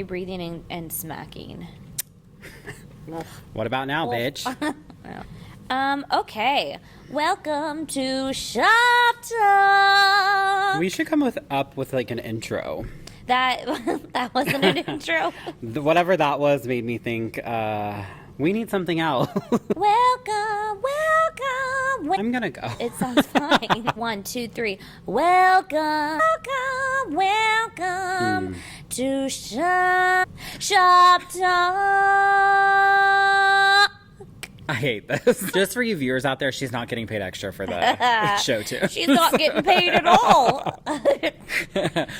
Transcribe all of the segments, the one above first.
breathing and smacking. What about now, bitch? Okay. Welcome to Shop Talk. We should come up with like an intro. That wasn't an intro. Whatever that was made me think, we need something else. Welcome. I'm gonna go. It sounds fine. 1, 2, 3. Welcome to Shop Talk. I hate this. Just for you viewers out there, she's not getting paid extra for the show too. She's not getting paid at all.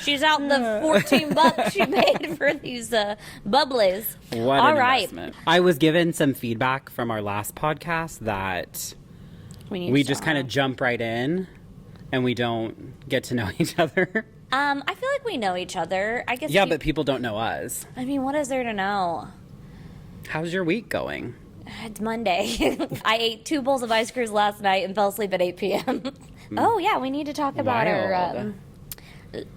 She's out the $14 she paid for these bubblies. What an investment. I was given some feedback from our last podcast that we just kind of jump right in and we don't get to know each other. I feel like we know each other. I guess. Yeah, but people don't know us. I mean, what is there to know? How's your week going? It's Monday. I ate 2 bowls of ice cream last night and fell asleep at 8 p.m. Oh, yeah, we need to talk about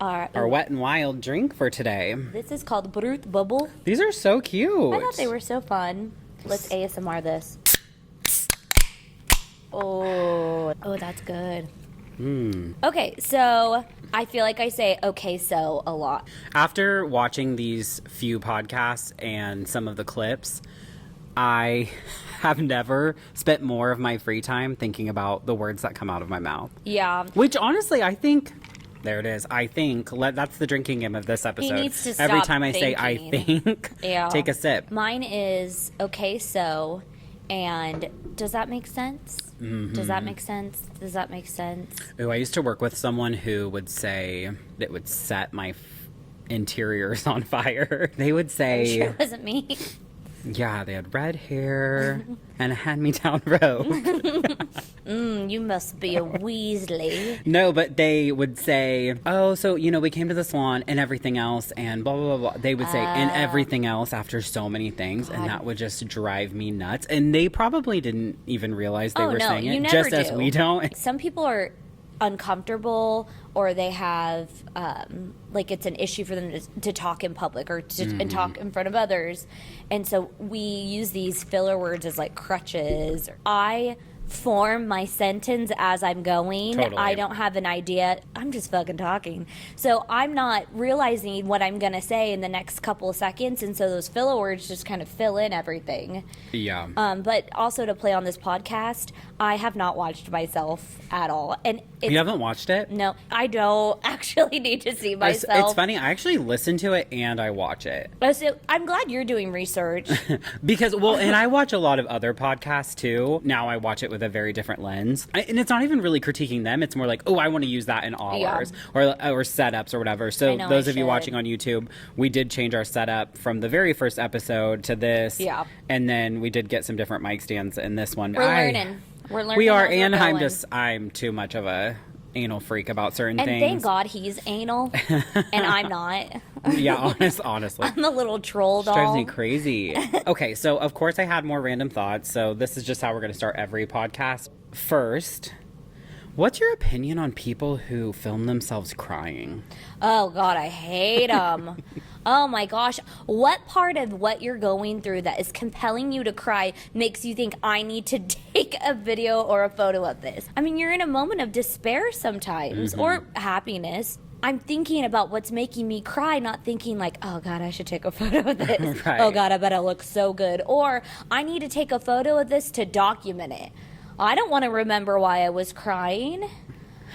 our wet and wild drink for today. This is called Brut Bubble. These are so cute. I thought they were so fun. Let's ASMR this. Oh, that's good. Okay, so I feel like I say okay so a lot. After watching these few podcasts and some of the clips, I have never spent more of my free time thinking about the words that come out of my mouth. Yeah. Which honestly, I think, there it is. I think, that's the drinking game of this episode. He needs to stop Every time I thinking. say I think, Yeah. take a sip. Mine is okay so, and does that make sense? Mm-hmm. Does that make sense? Does that make sense? Ooh, I used to work with someone who would say that would set my interiors on fire. They would say... Are you sure it wasn't me? Yeah, they had red hair and a hand-me-down robe. You must be a Weasley. No, but they would say, oh, so, we came to the salon and everything else and blah, blah, blah, blah. They would say, and everything else after so many things. God. And that would just drive me nuts. And they probably didn't even realize they were saying it, just as we don't. Some people are uncomfortable, or they have it's an issue for them to talk in public or and talk in front of others, and so we use these filler words as like crutches. I form my sentence as I'm going. Totally. I don't have an idea. I'm just fucking talking. So I'm not realizing what I'm going to say in the next couple of seconds. And so those filler words just kind of fill in everything. Yeah. But also to play on this podcast, I have not watched myself at all. And you haven't watched it? No, I don't actually need to see myself. It's funny. I actually listen to it and I watch it. So I'm glad you're doing research. Because, and I watch a lot of other podcasts too. Now I watch it with a very different lens. And it's not even really critiquing them. It's more like, oh, I want to use that in ours or setups or whatever. So those of you watching on YouTube, we did change our setup from the very first episode to this. Yeah. And then we did get some different mic stands in this one. We're learning. We are, and I'm too much of a anal freak about certain things. And thank God he's anal, and I'm not. Yeah, honestly. I'm a little troll doll. Drives me crazy. Okay, so of course I had more random thoughts, so this is just how we're going to start every podcast. First, what's your opinion on people who film themselves crying? Oh, God, I hate them. Oh, my gosh. What part of what you're going through that is compelling you to cry makes you think I need to take a video or a photo of this? I mean, you're in a moment of despair sometimes, or happiness. I'm thinking about what's making me cry, not thinking like, oh, God, I should take a photo of this. Right. Oh, God, I bet I look so good. Or I need to take a photo of this to document it. I don't want to remember why I was crying.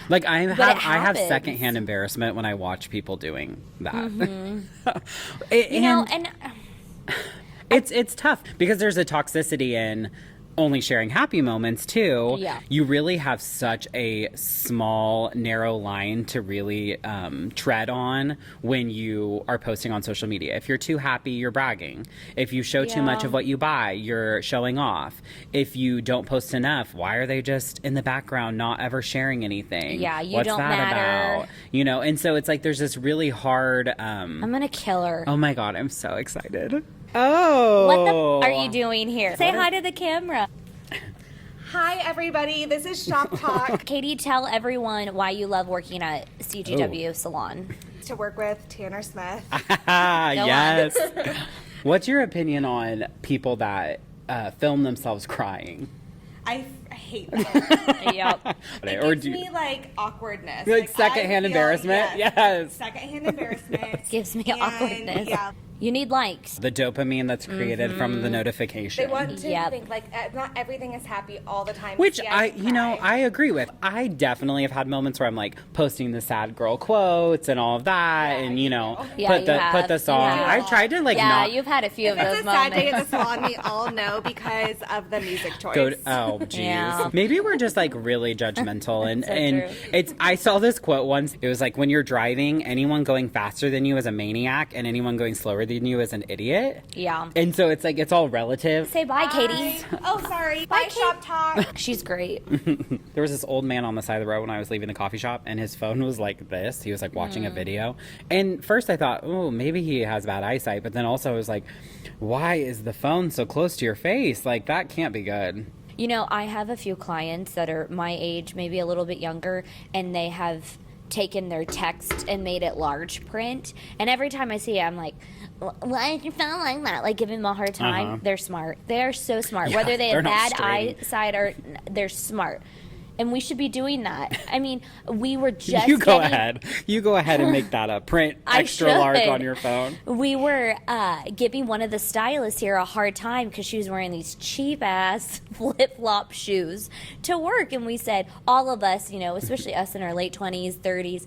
Like I have secondhand embarrassment when I watch people doing that. It's tough because there's a toxicity in only sharing happy moments too. Yeah. You really have such a small, narrow line to really tread on when you are posting on social media. If you're too happy, you're bragging. If you show too much of what you buy, you're showing off. If you don't post enough, why are they just in the background not ever sharing anything? Yeah, you What's don't that matter. about? And so it's like there's this really hard I'm gonna kill her. Oh my God, I'm so excited. Oh. What the are you doing here? Say hi to the camera. Hi, everybody. This is Shop Talk. Katie, tell everyone why you love working at CGW Salon. to work with Tanner Smith. Yes. What's your opinion on people that film themselves crying? I hate that. Yep. It Or gives do you- me like awkwardness. Like secondhand I feel- embarrassment? Yes. Secondhand embarrassment. Gives me And, awkwardness. Yeah. You need likes. The dopamine that's created from the notification. They want to Yep. think like not everything is happy all the time. Which See, I, can you know, cry. I agree with. I definitely have had moments where I'm like posting the sad girl quotes and all of that, and you know, Yeah, put you the have. put the You song. have. I tried to like Yeah, not you've had a few of If those it's a sad moments. day at the salon, we all know because of the music choice. go to, oh jeez. Yeah. Maybe we're just like really judgmental and So and true. it's I saw this quote once. It was like when you're driving, anyone going faster than you is a maniac and anyone going slower than you is an idiot. Yeah. And so it's like it's all relative. Say bye, Katie. Oh, sorry. Bye, shop talk. She's great. There was this old man on the side of the road when I was leaving the coffee shop, and his phone was like this. He was like watching a video. And first I thought, oh, maybe he has bad eyesight. But then also I was like, why is the phone so close to your face? Like, that can't be good. You know, I have a few clients that are my age, maybe a little bit younger, and they have taken their text and made it large print. And every time I see it, I'm like, why is your phone like that? Like, giving them a hard time. Uh-huh. They're smart. They're so smart. Yeah, Whether they they're have not bad straight. eyesight or they're smart. And we should be doing that. I mean, we were just You go getting- ahead. You go ahead and make that a print I extra large should. on your phone. We were giving one of the stylists here a hard time because she was wearing these cheap ass flip flop shoes to work, and we said all of us, you know, especially us in our late 20s, 30s,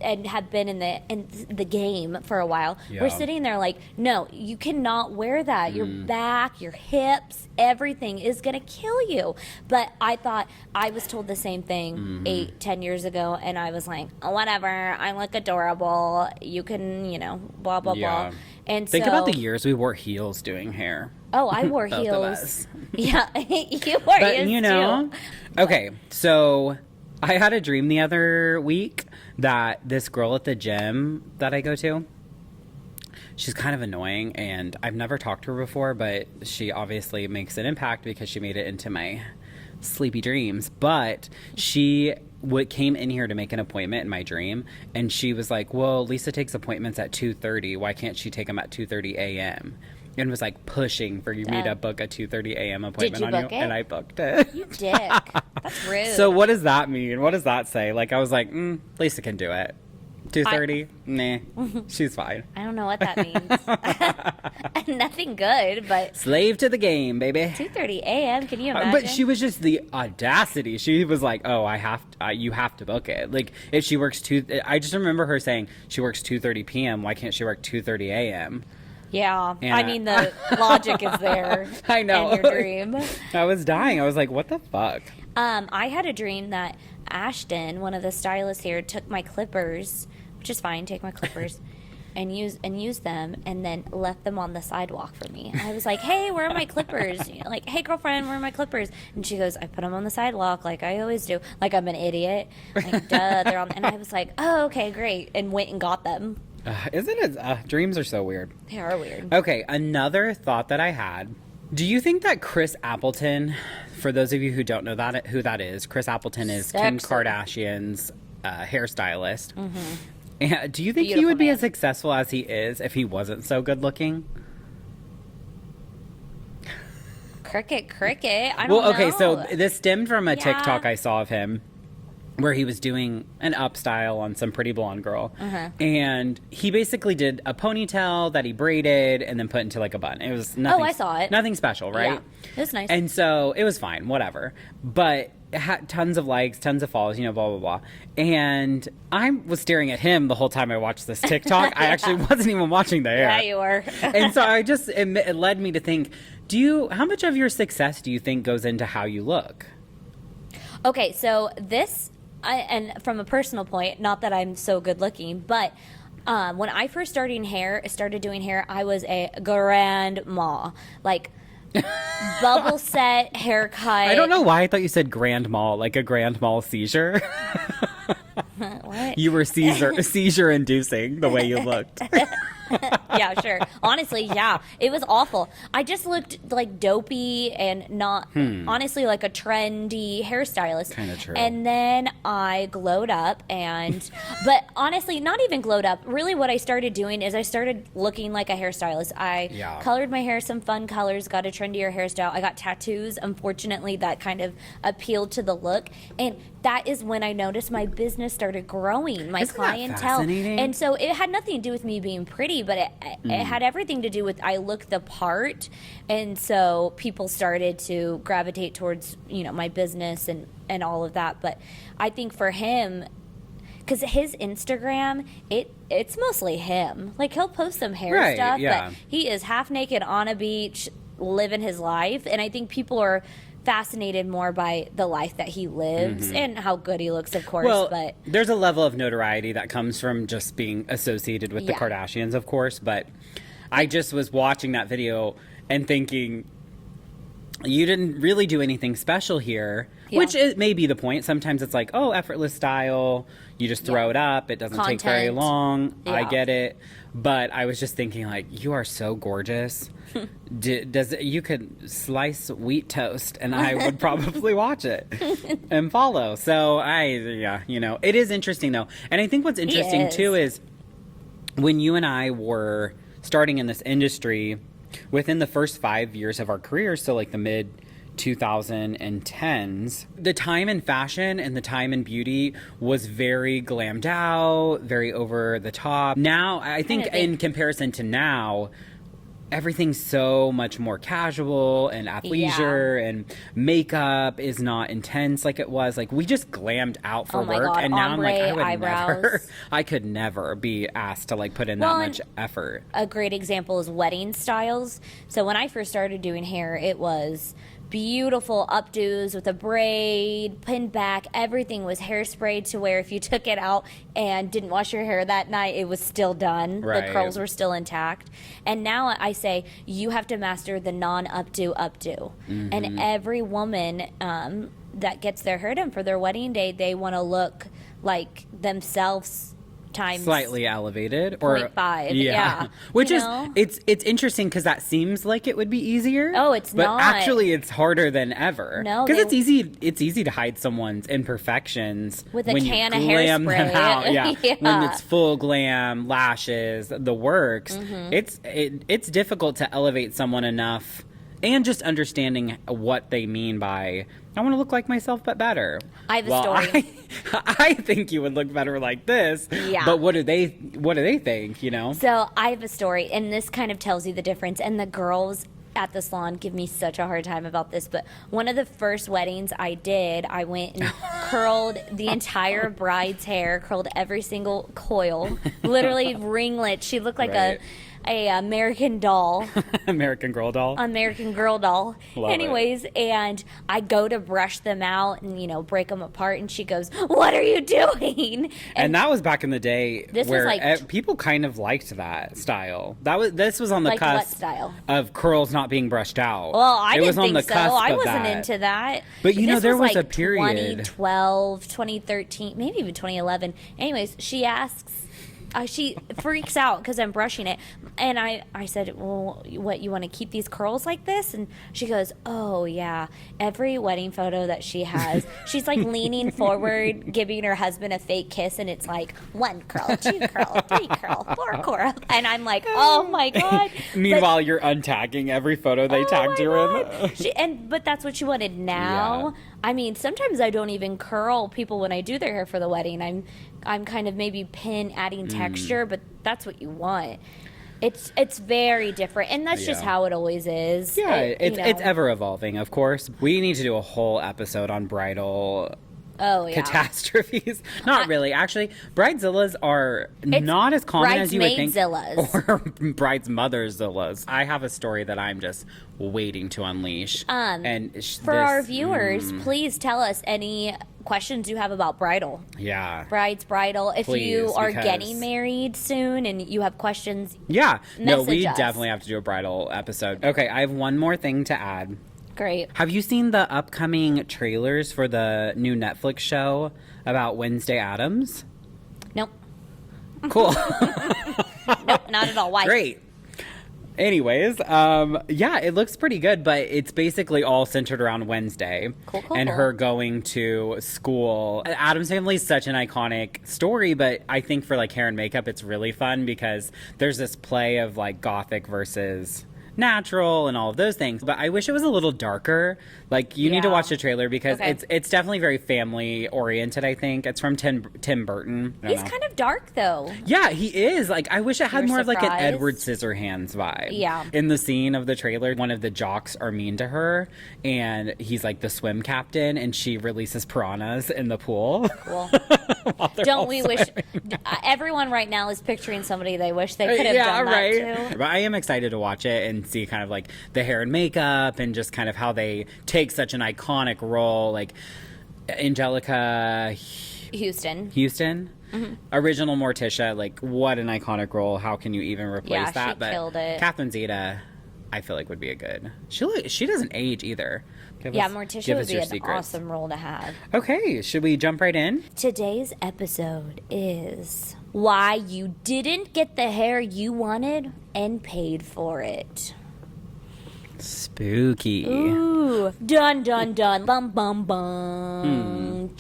and have been in the game for a while. Yeah. We're sitting there like, no, you cannot wear that. Your back, your hips, everything is gonna kill you. But I thought I was told the same thing 8-10 years ago, and I was like, oh, whatever, I look adorable, you can, you know, blah blah Yeah. blah. And Think so, about the years we wore heels doing hair. oh, I wore Both of heels. us. Yeah, you wore But heels you know, too. okay, so I had a dream the other week that this girl at the gym that I go to, she's kind of annoying, and I've never talked to her before, but she obviously makes an impact because she made it into my sleepy dreams. But she came in here to make an appointment in my dream, and she was like, well, Lisa takes appointments at 2:30. Why can't she take them at 2:30 a.m.? And was like pushing for me to book a 2:30 a.m. appointment you on book you, it? and I booked it. You dick. That's rude. So what does that mean? What does that say? Like, I was like, Lisa can do it. 2:30? Nah, she's fine. I don't know what that means. Nothing good, but Slave to the game, baby. 2:30 a.m. Can you imagine? But she was just the audacity. She was like, "Oh, you have to book it." Like, if she works I just remember her saying she works 2:30 p.m. Why can't she work 2:30 a.m.? Yeah, And I mean the logic is there. I know. In your dream. I was dying. I was like, "What the fuck?" I had a dream that Ashton, one of the stylists here, took my clippers, which is fine, take my clippers, and use them, and then left them on the sidewalk for me. I was like, "Hey, where are my clippers?" You know, like, "Hey, girlfriend, where are my clippers?" And she goes, "I put them on the sidewalk, like I always do." Like I'm an idiot. Like, duh, they're on. And I was like, "Oh, okay, great," and went and got them. Isn't it? Dreams are so weird. They are weird. Okay, another thought that I had. Do you think that Chris Appleton, for those of you who don't know who that is, Chris Appleton is Kim Sexy. Kardashian's hairstylist. And do you think he Beautiful would be man. as successful as he is if he wasn't so good looking? Cricket. I don't know. Well, okay, so this stemmed from a Yeah. TikTok I saw of him where he was doing an up style on some pretty blonde girl. And he basically did a ponytail that he braided and then put into like a bun. It was nothing. I saw it. Nothing special, right? Yeah. It was nice. And so it was fine, whatever. But it had tons of likes, tons of follows, blah, blah, blah. And I was staring at him the whole time I watched this TikTok. I actually wasn't even watching the hair. Yeah, you were. And so it led me to think, how much of your success do you think goes into how you look? Okay, so and from a personal point, not that I'm so good looking, but when I first started doing hair, I was a grandma, like bubble set haircut. I don't know why I thought you said grand mal, like a grand mal seizure. What? You were seizure inducing the way you looked. Yeah, sure. Honestly, yeah, it was awful. I just looked like dopey and not honestly like a trendy hairstylist. Kinda true. And then I glowed up but honestly, not even glowed up. Really what I started doing is I started looking like a hairstylist. I colored my hair some fun colors, got a trendier hairstyle. I got tattoos. Unfortunately, that kind of appealed to the look. And that is when I noticed my business started growing, my Isn't that clientele. fascinating? And so it had nothing to do with me being pretty, but it had everything to do with I looked the part. And so people started to gravitate towards, my business and all of that. But I think for him, because his Instagram, it's mostly him. Like, he'll post some hair stuff, but he is half naked on a beach living his life. And I think people are fascinated more by the life that he lives and how good he looks, of course. Well, but there's a level of notoriety that comes from just being associated with the Kardashians, of course. But I just was watching that video and thinking, you didn't really do anything special here, which may be the point. Sometimes it's like, oh, effortless style. You just throw it up. It doesn't take very long. I get it. But I was just thinking, like, you are so gorgeous. You could slice wheat toast and I would probably watch it and follow. So it is interesting though. And I think what's interesting too is when you and I were starting in this industry, within the first 5 years of our careers, so like the mid 2010s, the time in fashion and the time in beauty was very glammed out, very over the top. Now, I think in comparison to now, everything's so much more casual and athleisure and makeup is not intense like it was. Like, we just glammed out for work. God. And now Ombre, I could never be asked to like put in that much effort. A great example is wedding styles. So when I first started doing hair, it was beautiful updos with a braid, pinned back. Everything was hairsprayed to where if you took it out and didn't wash your hair that night, it was still done. Right. The curls were still intact. And now I say you have to master the non-updo updo. And every woman that gets their hair done for their wedding day, they want to look like themselves times slightly elevated or 0.5. Which is it's interesting because that seems like it would be easier. Oh, it's but not. Actually it's harder than ever. No, because it's easy to hide someone's imperfections with a when can you of glam hairspray. them out. When it's full glam, lashes, the works. It's difficult to elevate someone enough. And just understanding what they mean by, I want to look like myself, but better. I have a story. I think you would look better like this. Yeah. But what do they think, So I have a story, and this kind of tells you the difference. And the girls at the salon give me such a hard time about this. But one of the first weddings I did, I went and curled the entire bride's hair, curled every single coil, literally ringlets. She looked like a American doll. American Girl doll. American Girl doll. Love Anyways, and I go to brush them out and, break them apart. And she goes, "What are you doing?" And that was back in the day This was where like people kind of liked that style. This was on the Like what cusp style? of curls not being brushed out. Well, I it didn't was on think the so. cusp I of wasn't that. into that. But This there was like a period. 2012, 2013, maybe even 2011. Anyways, she asks, she freaks out because I'm brushing it. And I said, "Well, what, you want to keep these curls like this?" And she goes, "Oh, yeah. Every wedding photo that she has, she's like leaning forward, giving her husband a fake kiss. And it's like 1 curl, 2 curl, 3 curl, 4 curl." And I'm like, oh, my God. Meanwhile, you're untagging every photo they tagged you in. But that's what she wanted now. Yeah. I mean, sometimes I don't even curl people when I do their hair for the wedding. I'm kind of maybe adding texture, but that's what you want. It's very different, and that's just how it always is. Yeah, it's ever evolving, of course. We need to do a whole episode on bridal catastrophes. Not really. Actually, bridezillas are not as common as you would think. Bridesmaidzillas. Or bridesmotherzillas. I have a story that I'm just waiting to unleash. For our viewers, please tell us any questions you have about bridal. Yeah. Bridal. If Please, you are because- getting married soon and you have questions, Yeah. No, we message us. definitely have to do a bridal episode. Okay, I have one more thing to add. great. Have you seen the upcoming trailers for the new Netflix show about Wednesday Addams? Nope. Cool. Nope, not at all. Why? Great. Anyways, yeah, it looks pretty good, but it's basically all centered around Wednesday Cool. and her going to school. Addams Family is such an iconic story, but I think for like hair and makeup, it's really fun because there's this play of like gothic versus natural and all of those things, but I wish it was a little darker. Like you need to watch the trailer because it's definitely very family oriented. I think it's from Tim Burton. He's kind of dark though. Yeah, he is. Like I wish it had You're more of like an surprised? Edward Scissorhands vibe. Yeah. In the scene of the trailer, one of the jocks are mean to her, and he's like the swim captain, and she releases piranhas in the pool. Cool. while they're Don't all we wish swimming. everyone right now is picturing somebody they wish they could have done that too? But I am excited to watch it and see kind of like the hair and makeup and just kind of how they take such an iconic role, like Angelica Houston. Mm-hmm. Original Morticia, like what an iconic role. How can you even replace Yeah, that? she But killed it. Catherine Zeta, I feel like would be a good. She doesn't age either. Give Morticia give would us be your an secrets. awesome role to have. Okay, should we jump right in? Today's episode is why you didn't get the hair you wanted and paid for it. Spooky. Ooh, dun dun dun, bum bum bum.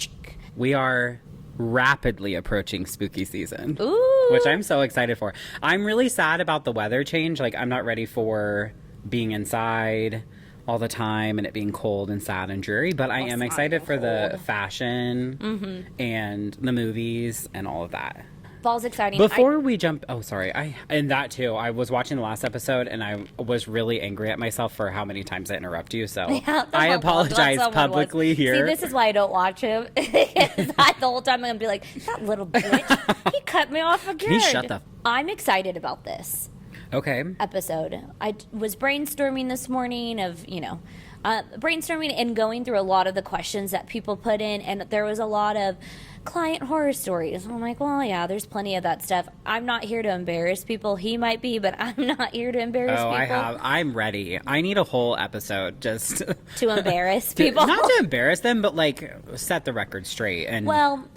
We are rapidly approaching spooky season. Ooh, Which I'm so excited for. I'm really sad about the weather change. Like, I'm not ready for being inside all the time and it being cold and sad and dreary, but I am excited for the fashion and the movies and all of that. fall's exciting. Before we jump, and that too, I was watching the last episode and I was really angry at myself for how many times I interrupt you, so I apologize publicly here. See, this is why I don't watch him. The whole time I'm going to be like, that little bitch, he cut me off again. Can you shut the... I'm excited about this Okay. episode. I was brainstorming this morning of, brainstorming and going through a lot of the questions that people put in, and there was a lot of client horror stories. I'm like, well, yeah, there's plenty of that stuff. I'm not here to embarrass people. He might be, but I'm not here to embarrass people. I'm ready. I need a whole episode just To embarrass people. Not to embarrass them, but like set the record straight. And Well,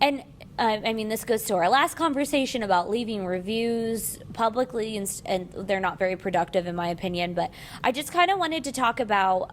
and I mean, this goes to our last conversation about leaving reviews publicly, and they're not very productive, in my opinion. But I just kind of wanted to talk about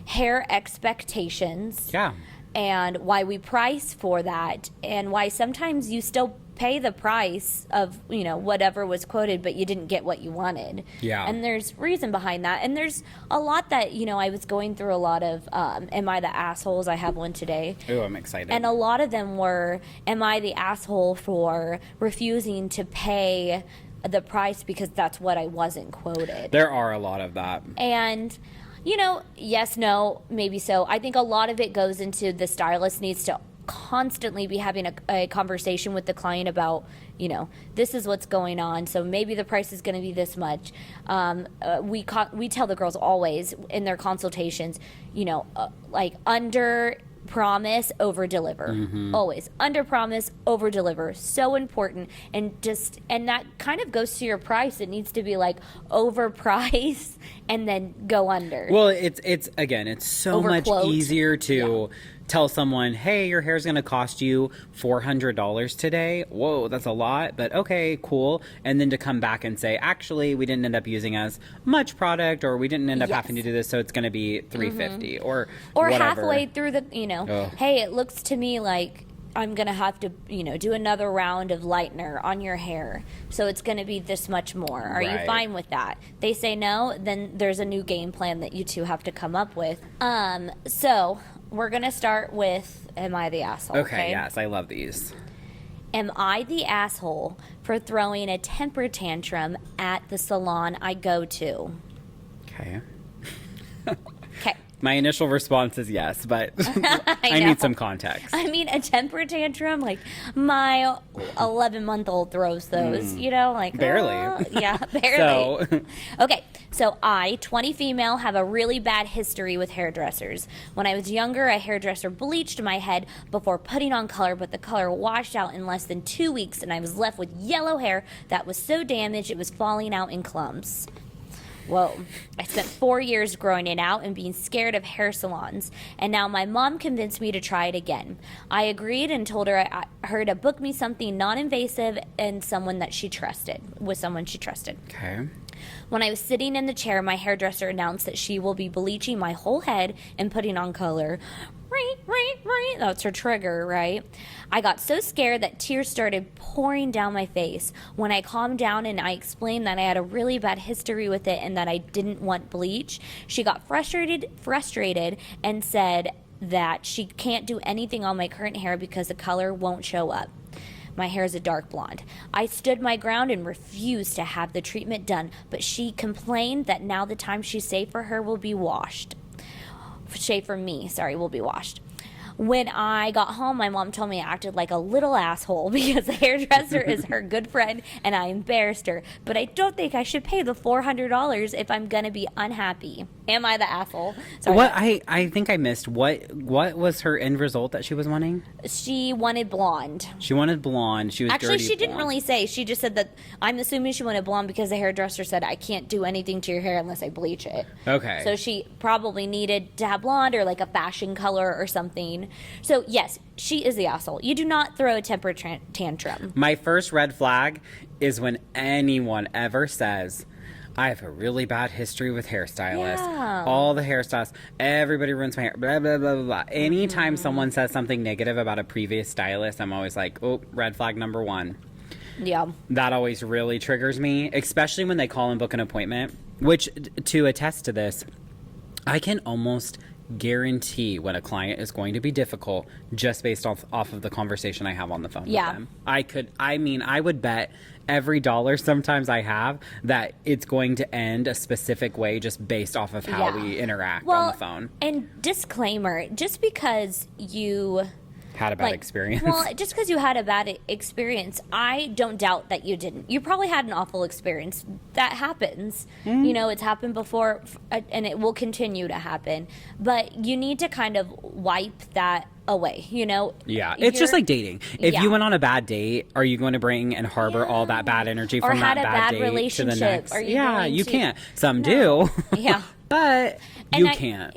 hair expectations. Yeah. And why we price for that, and why sometimes you still pay the price of whatever was quoted, but you didn't get what you wanted. Yeah. And there's reason behind that, and there's a lot that I was going through a lot of am I the assholes? I have one today. Ooh, I'm excited. And a lot of them were, am I the asshole for refusing to pay the price because that's what I wasn't quoted? There are a lot of that. And yes, no, maybe so. I think a lot of it goes into the stylist needs to constantly be having a conversation with the client about, this is what's going on. So maybe the price is going to be this much. We tell the girls always in their consultations, like under promise, over deliver. Always under promise, over deliver. So important. And that kind of goes to your price. It needs to be like overprice and then go under. Well, it's so much Overquote. easier to tell someone, hey, your hair's going to cost you $400 today. Whoa, that's a lot, but okay, cool. And then to come back and say, actually, we didn't end up using as much product, or we didn't end up having to do this, so it's going to be $350 or whatever. Halfway through the, hey, it looks to me like I'm going to have to, do another round of lightener on your hair. So it's going to be this much more. Are you Right. fine with that? They say no, then there's a new game plan that you two have to come up with. So we're going to start with, am I the asshole? Okay, yes, I love these. Am I the asshole for throwing a temper tantrum at the salon I go to? Okay. Okay. My initial response is yes, but I know. need some context. I mean, a temper tantrum, like my 11-month-old throws those, like Barely. Yeah, barely. So, Okay, so I, 20 female, have a really bad history with hairdressers. When I was younger, a hairdresser bleached my head before putting on color, but the color washed out in less than 2 weeks, and I was left with yellow hair that was so damaged it was falling out in clumps. Whoa. I spent 4 years growing it out and being scared of hair salons. And now my mom convinced me to try it again. I agreed and told her to book me something non-invasive and with someone she trusted. Okay. When I was sitting in the chair, my hairdresser announced that she will be bleaching my whole head and putting on color. Right. That's her trigger, right? I got so scared that tears started pouring down my face. When I calmed down and I explained that I had a really bad history with it and that I didn't want bleach, she got frustrated and said that she can't do anything on my current hair because the color won't show up. My hair is a dark blonde. I stood my ground and refused to have the treatment done, but she complained that now the time she saved for her will be washed. Shave for me, will be washed. When I got home, my mom told me I acted like a little asshole because the hairdresser is her good friend and I embarrassed her. But I don't think I should pay the $400 if I'm going to be unhappy. Am I the asshole? Sorry. What I think I missed. What was her end result that she was wanting? She wanted blonde. She wanted blonde. She was Actually, dirty she didn't blonde. really say. She just said that I'm assuming she wanted blonde because the hairdresser said I can't do anything to your hair unless I bleach it. Okay. So she probably needed to have blonde or like a fashion color or something. So yes, she is the asshole. You do not throw a temper tantrum. My first red flag is when anyone ever says, I have a really bad history with hairstylists. Yeah. All the hairstylists, everybody ruins my hair, blah, blah, blah, blah, blah. Anytime someone says something negative about a previous stylist, I'm always like, oh, red flag number 1. Yeah. That always really triggers me, especially when they call and book an appointment, which, to attest to this, I can almost guarantee when a client is going to be difficult just based off of the conversation I have on the phone with them. I would bet every dollar sometimes I have that it's going to end a specific way just based off of how we interact on the phone. And disclaimer, just because you had a bad experience. Well, just because you had a bad experience, I don't doubt that you didn't. You probably had an awful experience. That happens. You know, it's happened before, and it will continue to happen. But you need to kind of wipe that away, you know? Yeah, it's just like dating. If you went on a bad date, are you going to bring and harbor all that bad energy from that bad date to the next? You can't. Some do. Yeah. But you can't.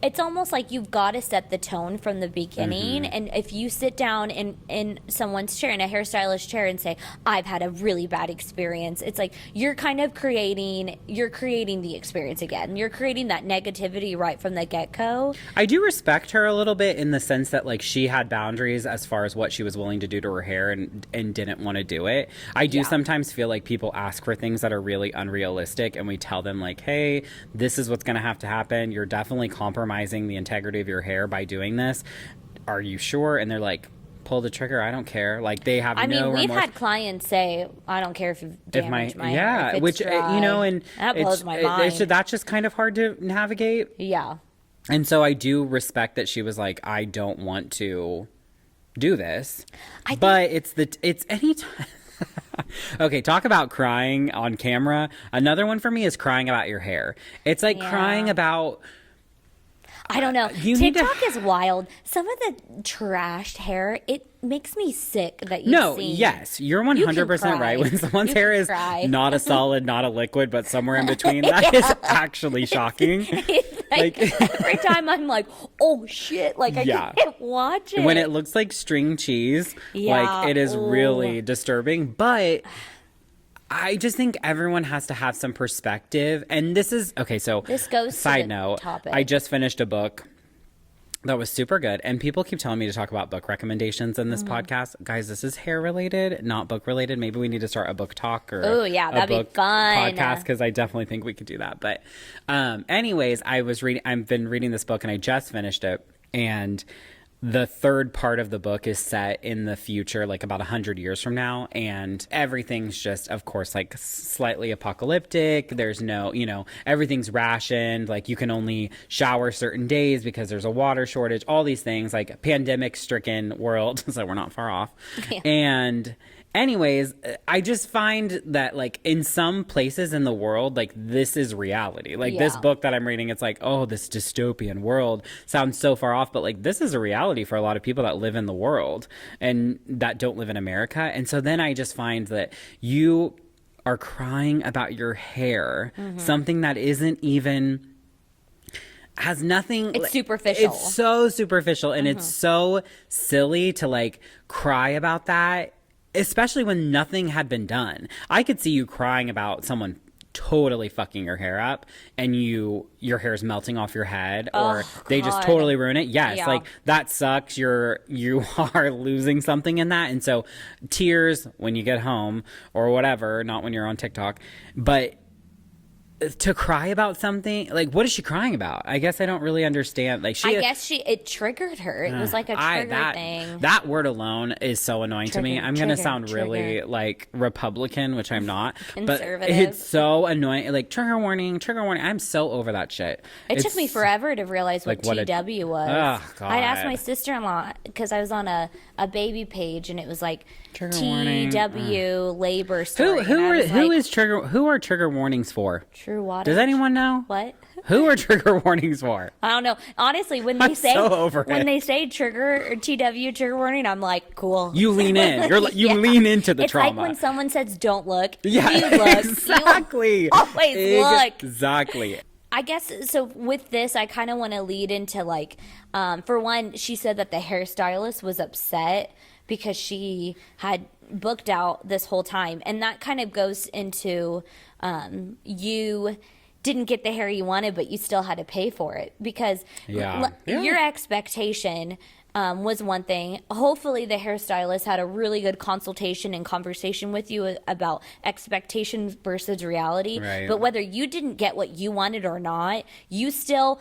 It's almost like you've got to set the tone from the beginning. And if you sit down in someone's chair, in a hairstylist chair, and say, I've had a really bad experience, it's like you're kind of creating the experience again. You're creating that negativity right from the get-go. I do respect her a little bit in the sense that, like, she had boundaries as far as what she was willing to do to her hair and didn't want to do it. I do sometimes feel like people ask for things that are really unrealistic, and we tell them, like, hey, this is what's going to have to happen. You're definitely compromising the integrity of your hair by doing this. Are you sure? And they're like, pull the trigger. I don't care. Like, they have no remorse. We've had clients say, I don't care if you've damaged my hair. If which dry. you know, and that blows my mind. That's just kind of hard to navigate. Yeah. And so I do respect that she was like, I don't want to do this. But it's anytime. Okay, talk about crying on camera. Another one for me is crying about your hair. It's like crying about, I don't know. TikTok is wild. Some of the trashed hair, it makes me sick that you've seen. Yes, you're 100% right. When someone's hair is not a solid, not a liquid, but somewhere in between, that is actually shocking. like every time I'm like, oh shit, like I can't watch it. When it looks like string cheese, like it is really disturbing. But I just think everyone has to have some perspective. And this is, okay, so this goes side to note, topic. I just finished a book that was super good. And people keep telling me to talk about book recommendations in this podcast. Guys, this is hair related, not book related. Maybe we need to start a book talk or that'd be fun. podcast, because I definitely think we could do that. But anyways, I've been reading this book and I just finished it. And the third part of the book is set in the future, like about 100 years from now. And everything's just, of course, like slightly apocalyptic. There's no, everything's rationed. Like you can only shower certain days because there's a water shortage, all these things, like a pandemic stricken world. So we're not far off. Yeah. And anyways, I just find that, like, in some places in the world, like, this is reality. Like, this book that I'm reading, it's like, oh, this dystopian world sounds so far off. But, like, this is a reality for a lot of people that live in the world and that don't live in America. And so then I just find that you are crying about your hair, something that isn't even has nothing. It's superficial. It's so superficial, and it's so silly to like cry about that, especially when nothing had been done. I could see you crying about someone totally fucking your hair up and your hair's melting off your head, or they just totally ruin it. Yes, Yeah. like that sucks. You are losing something in that. And so tears when you get home or whatever, not when you're on TikTok, but to cry about something, like, what is she crying about? I guess I don't really understand. Like, I guess it triggered her. It was like a trigger thing. That word alone is so annoying to me. I'm going to sound really like Republican, which I'm not. Conservative. But it's so annoying. Like, trigger warning, trigger warning. I'm so over that shit. It took me forever to realize what like, TW was. Oh, God. I asked my sister-in-law because I was on a baby page, and it was like Trigger warning. TW labor story. Who are trigger warnings for? True Water. Does anyone know? What? Who are trigger warnings for? I don't know. Honestly, when they say so over it. they say trigger or TW trigger warning, I'm like, cool. You lean in. You lean into the it's trauma. It's like when someone says don't look. Yeah, you look. exactly. You always look. Exactly. I guess so. With this, I kind of want to lead into like, for one, she said that the hairstylist was upset because she had booked out this whole time, and that kind of goes into you didn't get the hair you wanted, but you still had to pay for it because your expectation was one thing. Hopefully the hairstylist had a really good consultation and conversation with you about expectations versus reality. Right. But whether you didn't get what you wanted or not, you still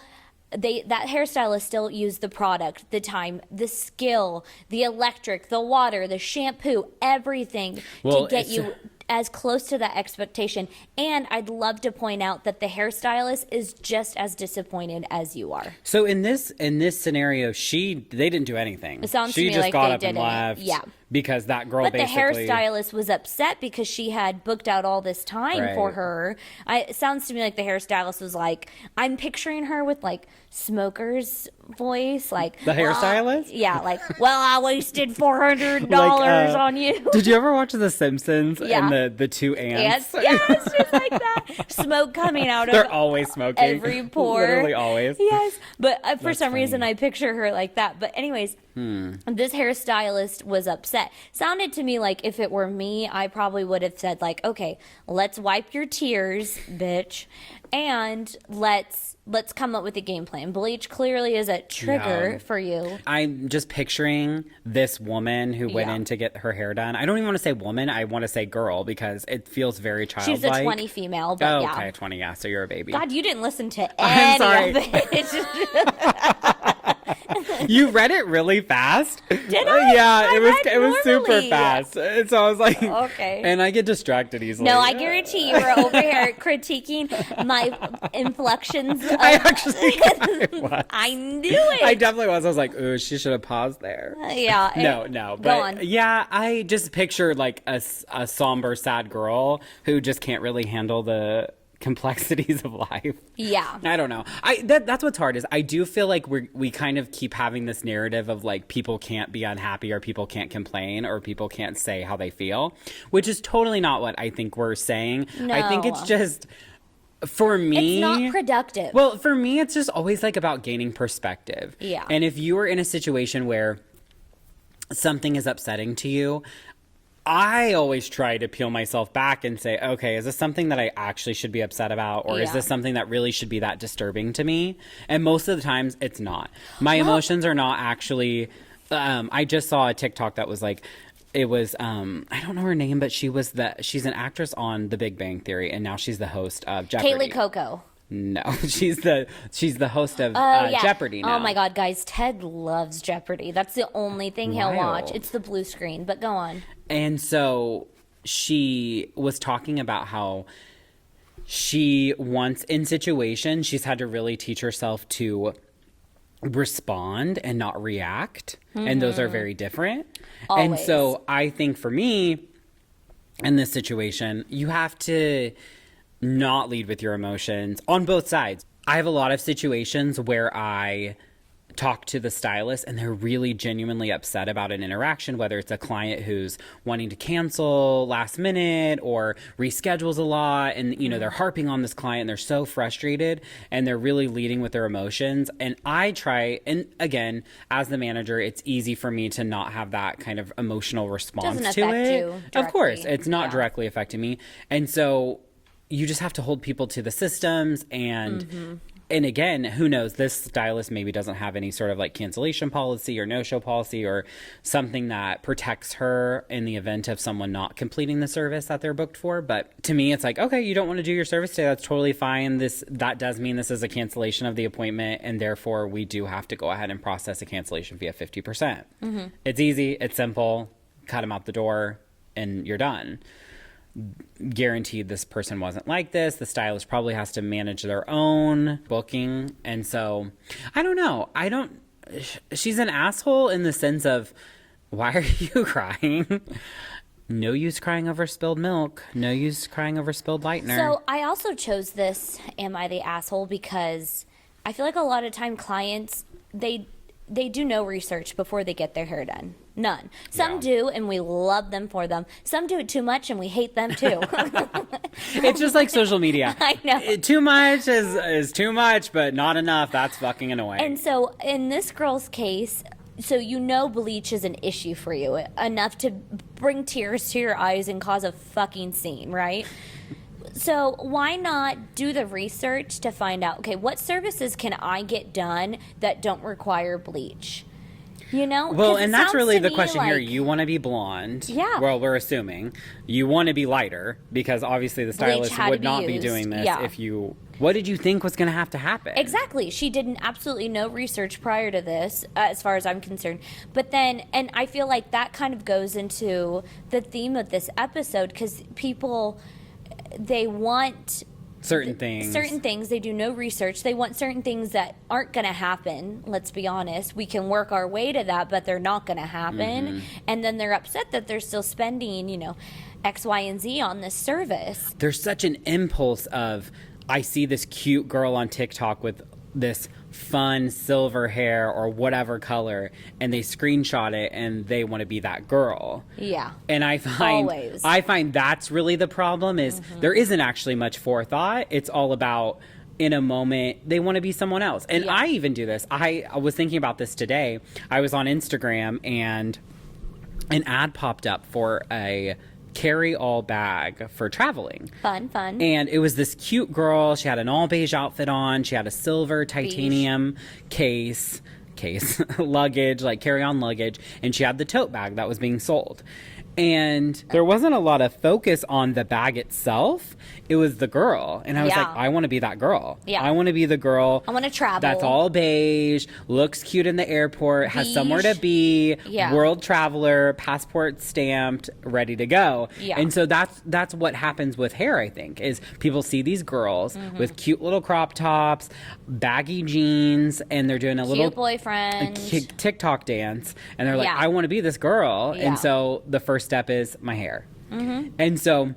that hairstylist still used the product, the time, the skill, the electric, the water, the shampoo, everything to get you as close to that expectation. And I'd love to point out that the hairstylist is just as disappointed as you are. So in this scenario, they didn't do anything. It sounds she to me just like got they up and didn't. left. Yeah. Because that girl But basically. the hairstylist was upset because she had booked out all this time for her. It sounds to me like the hairstylist was like, I'm picturing her with like smoker's voice, like The hairstylist? Yeah, like, well, I wasted $400 Like, on you. Did you ever watch The Simpsons Yeah. and the two ants? Yes, just like that. Smoke coming out of They're always smoking. every pore. Literally always. Yes, but for some funny. reason I picture her like that. But anyways, this hairstylist was upset. Sounded to me like if it were me, I probably would have said like, okay, let's wipe your tears, bitch, and let's come up with a game plan. Bleach clearly is a trigger for you. I'm just picturing this woman who went in to get her hair done. I don't even want to say woman. I want to say girl because it feels very childlike. She's a 20 female, but yeah. Okay, 20, yeah. So you're a baby. God, you didn't listen to I'm any sorry. of it. You read it really fast. Did I? Yeah, it read was super normally. fast. And so I was like, Okay. And I get distracted easily. No, I guarantee you were over here critiquing my inflections. I actually was. I knew it. I definitely was. I was like, ooh, she should have paused there. Yeah. No. But Go on. yeah, I just pictured like a somber, sad girl who just can't really handle the complexities of life. Yeah. I don't know. That's what's hard is I do feel like we kind of keep having this narrative of like people can't be unhappy or people can't complain or people can't say how they feel, which is totally not what I think we're saying. I think it's No. just for me, It's not productive. well, for me, it's just always like about gaining perspective. Yeah. And if you are in a situation where something is upsetting to you, I always try to peel myself back and say, okay, is this something that I actually should be upset about? Or is Yeah. this something that really should be that disturbing to me? And most of the times it's not. My emotions are not actually, I just saw a TikTok that was like, it was I don't know her name, but she's an actress on The Big Bang Theory, and now she's the host of Jeopardy. Kaylee Coco. No, she's the host of Yeah. Jeopardy now. Oh my God, guys, Ted loves Jeopardy. That's the only thing he'll watch. Wild. It's the blue screen. But go on. And so she was talking about how she once in situations she's had to really teach herself to respond and not react, and those are very different. And Always. so I think for me in this situation, you have to not lead with your emotions on both sides. I have a lot of situations where I talk to the stylist and they're really genuinely upset about an interaction, whether it's a client who's wanting to cancel last minute or reschedules a lot, and they're harping on this client and they're so frustrated and they're really leading with their emotions. And I try, and again, as the manager, it's easy for me to not have that kind of emotional response Doesn't to affect it. you Of course, directly. it's not directly affecting me. And so you just have to hold people to the systems. And again, who knows, this stylist maybe doesn't have any sort of like cancellation policy or no-show policy or something that protects her in the event of someone not completing the service that they're booked for. But to me, it's like, okay, you don't want to do your service today. That's totally fine. That does mean this is a cancellation of the appointment, and therefore we do have to go ahead and process a cancellation fee of 50%. It's easy. It's simple. Cut them out the door and you're done. Guaranteed this person wasn't like this. The stylist probably has to manage their own booking. And so I don't know. She's an asshole in the sense of, why are you crying? No use crying over spilled milk. No use crying over spilled lightener. So I also chose this, Am I the Asshole? Because I feel like a lot of time clients, they do no research before they get their hair done. None. Some do, and we love them for them. Some do it too much, and we hate them too. It's just like social media. I know. Too much is too much, but not enough. That's fucking annoying. And so in this girl's case, so bleach is an issue for you, enough to bring tears to your eyes and cause a fucking scene, right? So why not do the research to find out, okay, what services can I get done that don't require bleach? Well, and that's really the question here. Like, You want to be blonde. Yeah. Well, we're assuming. You want to be lighter because obviously the stylist had to would be not be used. doing this Yeah. if you... What did you think was going to have to happen? Exactly. She did absolutely no research prior to this, as far as I'm concerned. But then, and I feel like that kind of goes into the theme of this episode, because people, they want Certain things. They do no research. They want certain things that aren't going to happen. Let's be honest. We can work our way to that, but they're not going to happen. And then they're upset that they're still spending, X, Y, and Z on this service. There's such an impulse of, I see this cute girl on TikTok with this fun silver hair or whatever color, and they screenshot it and they want to be that girl. Yeah. And I Always. find that's really the problem is there isn't actually much forethought. It's all about in a moment they want to be someone else. And Yeah. I even do this. I was thinking about this today. I was on Instagram and an ad popped up for a carry-all bag for traveling. Fun. And it was this cute girl. She had an all beige outfit on. She had a silver titanium case, luggage, like carry-on luggage. And she had the tote bag that was being sold. And there wasn't a lot of focus on the bag itself. It was the girl. And I was Yeah. like, I want to be that girl. Yeah. I want to be the girl. I want to travel. That's all beige, looks cute in the airport, has somewhere to be, Yeah. world traveler, passport stamped, ready to go. Yeah. And so that's what happens with hair, I think, is people see these girls with cute little crop tops, baggy jeans, and they're doing a little Cute boyfriend. TikTok dance, and they're like, Yeah. I want to be this girl. Yeah. And so the first step is my hair. And so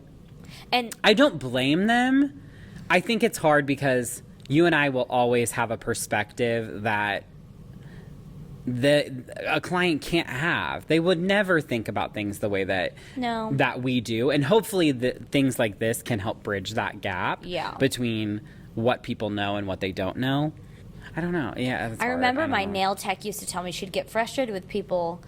And I don't blame them. I think it's hard because you and I will always have a perspective that a client can't have. They would never think about things the way that we do. And hopefully things like this can help bridge that gap between what people know and what they don't know. I don't know. Yeah, it's I hard. remember don't my know. nail tech used to tell me she'd get frustrated with people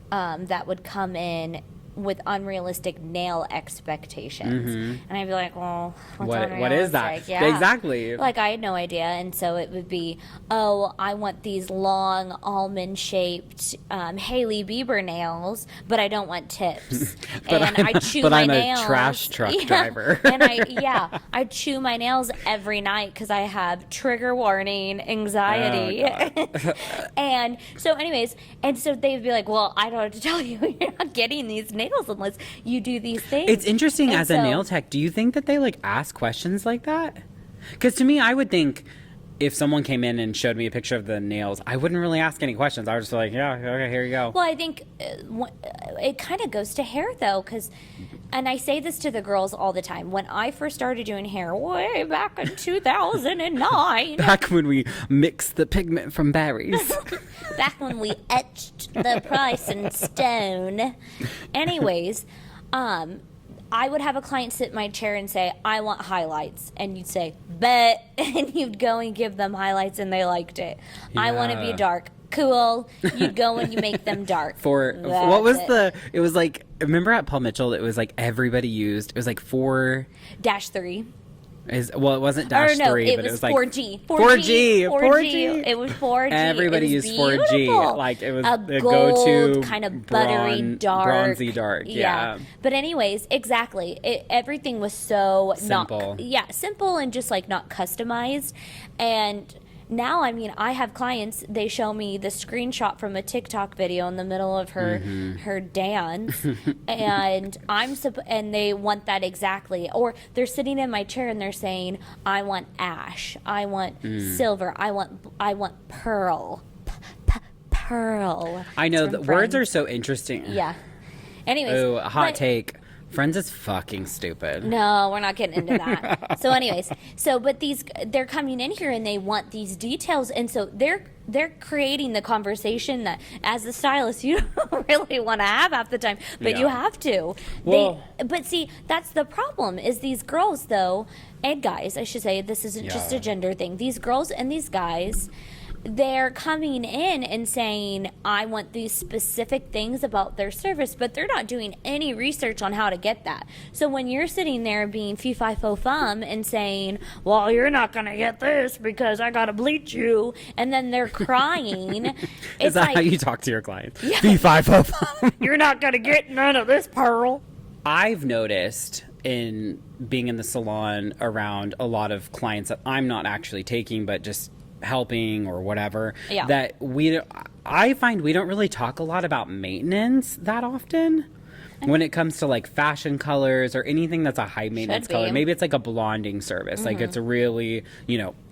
that would come in with unrealistic nail expectations. And I'd be like, well, what is that? unrealistic? Yeah. Exactly. Like, I had no idea. And so it would be, oh, I want these long almond-shaped Hailey Bieber nails, but I don't want tips. But I chew but my I'm nails. a trash truck Yeah. driver. And I chew my nails every night because I have trigger warning anxiety. Oh, And so anyways, and so they'd be like, well, I don't have to tell you, you're not getting these nails unless you do these things. It's interesting And as a nail tech. Do you think that they like ask questions like that? Because to me, I would think if someone came in and showed me a picture of the nails, I wouldn't really ask any questions. I would just be like, yeah, okay, here you go. Well, I think it kind of goes to hair though, because And I say this to the girls all the time. When I first started doing hair way back in 2009, Back when we mixed the pigment from berries. back when we etched the price in stone. Anyways, I would have a client sit in my chair and say, I want highlights. And you'd say, bet. And you'd go and give them highlights and they liked it. I want to be Yeah. dark. Cool. You'd go and you make them dark. What was That's it. it was like, remember at Paul Mitchell, it was like everybody used, it was like 4, -3. it wasn't dash Or no, 3, it but was it was like 4G. 4G. It was 4G. Everybody It was used 4G. beautiful. Like, it was a the gold, go-to kind of buttery, dark, bronzy dark. Yeah. But anyways, exactly. Everything was so Simple. simple and just like not customized. And now, I mean, I have clients, they show me the screenshot from a TikTok video in the middle of her her dance, and and they want that exactly. Or they're sitting in my chair and they're saying, I want ash, I want silver, I want pearl. Pearl. I know, It's the from words Friends. are so interesting. Yeah. Anyways. Ooh, a hot but- take. Friends is fucking stupid. No, we're not getting into that. So anyways, but they're coming in here and they want these details, and so they're creating the conversation that as a stylist you don't really want to have half the time, but Yeah. you have to. Well- But see, that's the problem is these girls though, and guys, I should say, this isn't just Yeah. a gender thing. These girls and these guys, they're coming in and saying, I want these specific things about their service, but they're not doing any research on how to get that. So when you're sitting there being fee-fi-fo-fum and saying, well, you're not going to get this because I got to bleach you, and then they're crying, Is it's that like, how you talk to your clients? B505. you're not going to get none of this, Pearl. I've noticed in being in the salon around a lot of clients that I'm not actually taking, but just helping or whatever, Yeah. that I find we don't really talk a lot about maintenance that often. When it comes to like fashion colors or anything that's a high maintenance Should be. color, maybe it's like a blonding service. Like it's a really,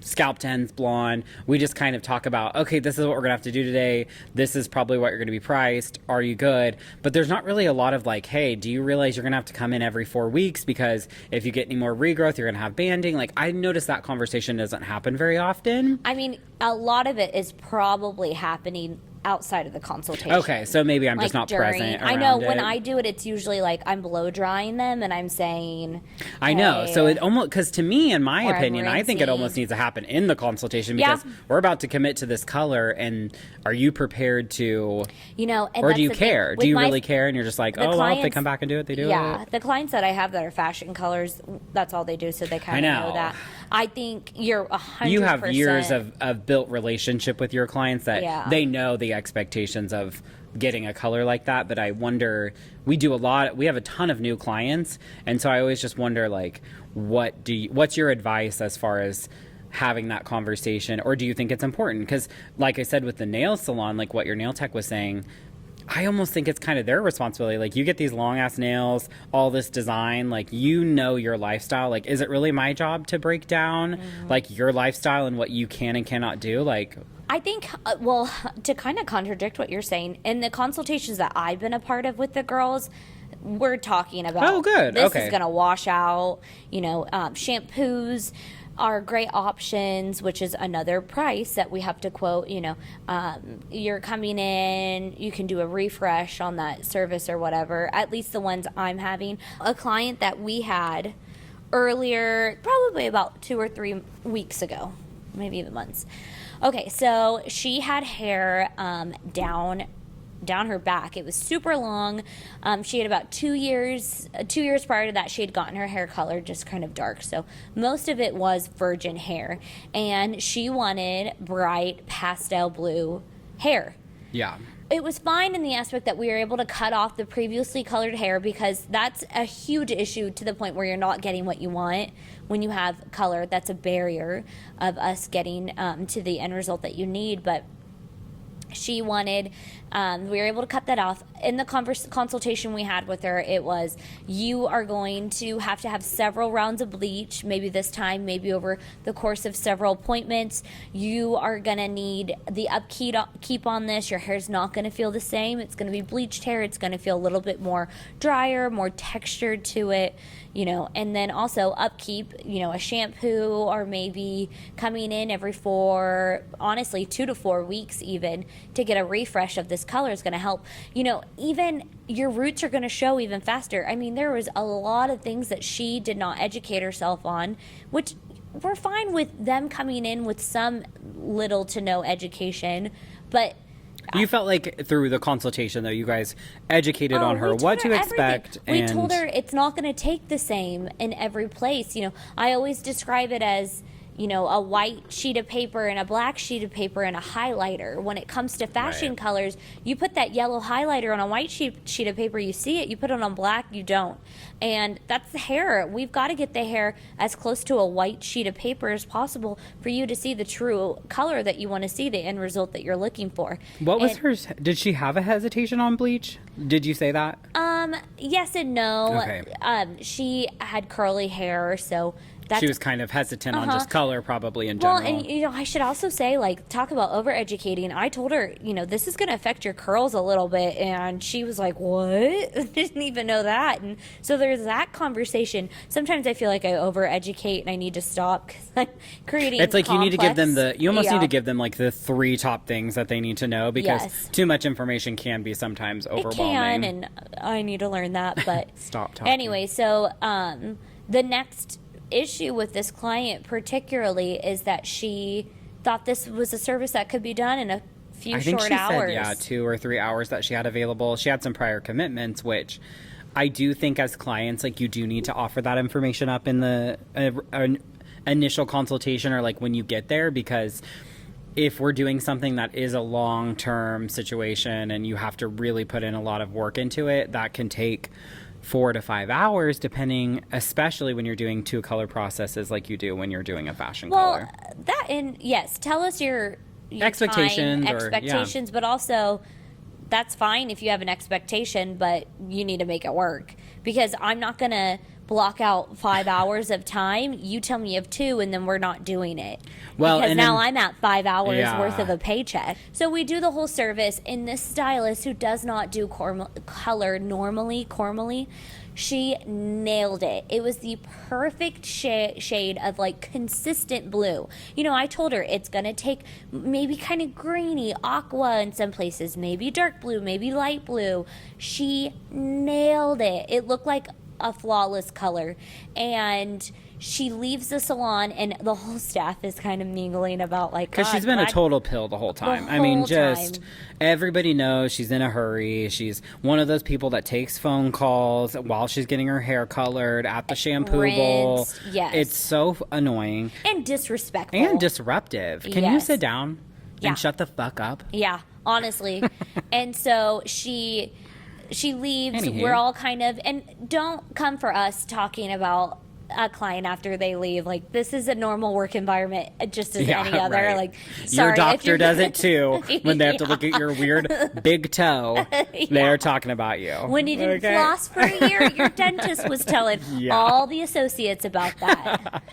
scalp tens blonde. We just kind of talk about, okay, this is what we're gonna have to do today. This is probably what you're gonna be priced. Are you good? But there's not really a lot of like, hey, do you realize you're gonna have to come in every 4 weeks because if you get any more regrowth, you're gonna have banding. Like I noticed that conversation doesn't happen very often. I mean, a lot of it is probably happening outside of the consultation. Okay, so maybe I'm just Like not during, present I know around when it. I do it, it's usually like I'm blow drying them and I'm saying, I know. hey, So it almost, because to me, in my Or I'm opinion, I think it rinsing. almost needs to happen in the consultation Yeah. because we're about to commit to this color. And are you prepared to, and or that's do you the thing. care? With Do you my- really care? And you're just like, the oh, well, if they clients- come back and do it, they do Yeah, it. the clients that I have that are fashion colors, that's all they do, so they kind I of know know. that. I think you're 100%. You have years of built relationship with your clients that Yeah. they know the expectations of getting a color like that. But I wonder, we have a ton of new clients. And so I always just wonder, like, what's your advice as far as having that conversation? Or do you think it's important? Because like I said, with the nail salon, like what your nail tech was saying, I almost think it's kind of their responsibility. Like, you get these long ass nails, all this design, like, your lifestyle. Like, is it really my job to break down like your lifestyle and what you can and cannot do? Like, I think, well, to kind of contradict what you're saying, in the consultations that I've been a part of with the girls, we're talking about, Oh, good. This Okay. is going to wash out, shampoos are great options, which is another price that we have to quote. You're coming in, you can do a refresh on that service or whatever, at least the ones I'm having. A client that we had earlier, probably about 2 or 3 weeks ago, maybe even months. Okay, so she had hair down her back. It was super long. She had about 2 years. 2 years prior to that, she had gotten her hair colored just kind of dark. So most of it was virgin hair, and she wanted bright pastel blue hair. yeah. It was fine in the aspect that we were able to cut off the previously colored hair, because that's a huge issue to the point where you're not getting what you want when you have color. That's a barrier of us getting to the end result that you need. But She wanted, we were able to cut that off. In the consultation we had with her, it was, you are going to have several rounds of bleach, maybe this time, maybe over the course of several appointments. You are going to need the upkeep on this. Your hair's not going to feel the same. It's going to be bleached hair. It's going to feel a little bit more drier, more textured to it, you know, and then also upkeep, you know, a shampoo, or maybe coming in every honestly, 2 to 4 weeks even, to get a refresh of this color is going to help. You know, even your roots are going to show even faster. I mean, there was a lot of things that she did not educate herself on, which we're fine with them coming in with some little to no education, but you felt like through the consultation, though, you guys educated on her what to expect. We told her it's not going to take the same in every place. You know, I always describe it as, you know, a white sheet of paper and a black sheet of paper and a highlighter. When it comes to fashion colors, you put that yellow highlighter on a white sheet of paper, you see it. You put it on black, you don't. And that's the hair. We've got to get the hair as close to a white sheet of paper as possible for you to see the true color that you want to see, the end result that you're looking for. What was hers? Did she have a hesitation on bleach? Did you say that? Yes and no. Okay. She had curly hair, so she was kind of hesitant on just color, probably, in general. Well, and, you know, I should also say, like, talk about over-educating. I told her, you know, this is going to affect your curls a little bit, and she was like, what? Didn't even know that. And so there's that conversation. Sometimes I feel like I over-educate, and I need to stop, because I'm creating It's like complex, you need to give them you almost need to give them, like, the 3 top things that they need to know, because too much information can be sometimes overwhelming. It can, and I need to learn that, but Stop talking. Anyway, so the next issue with this client particularly is that she thought this was a service that could be done in a few short hours. Said, 2 or 3 hours that she had available. She had some prior commitments, which I do think as clients, like, you do need to offer that information up in the initial consultation, or like when you get there, because if we're doing something that is a long-term situation and you have to really put in a lot of work into it, that can take 4 to 5 hours, depending, especially when you're doing 2 color processes like you do when you're doing a fashion color. That, and yes, tell us your expectations, but also that's fine if you have an expectation, but you need to make it work, because I'm not going to block out 5 hours of time. You tell me you have 2, and then we're not doing it. Well, because now I'm at 5 hours worth of a paycheck. So we do the whole service, and this stylist, who does not do color normally, she nailed it. It was the perfect shade of, like, consistent blue. You know, I told her it's going to take maybe kind of greeny, aqua in some places, maybe dark blue, maybe light blue. She nailed it. It looked like a flawless color. And she leaves the salon, and the whole staff is kind of mingling about, like, because she's been a total pill the whole time. I mean, just everybody knows she's in a hurry. She's one of those people that takes phone calls while she's getting her hair colored at the shampoo bowl. Yes. It's so annoying and disrespectful and disruptive. Can you sit down and shut the fuck up? Yeah, honestly. And so she leaves. Anywho. We're all kind of, and don't come for us talking about a client after they leave. Like, this is a normal work environment, just as any other. Right. Like, your sorry, doctor does it too when they have to look at your weird big toe. They're talking about you. When you didn't floss for a year, your dentist was telling all the associates about that.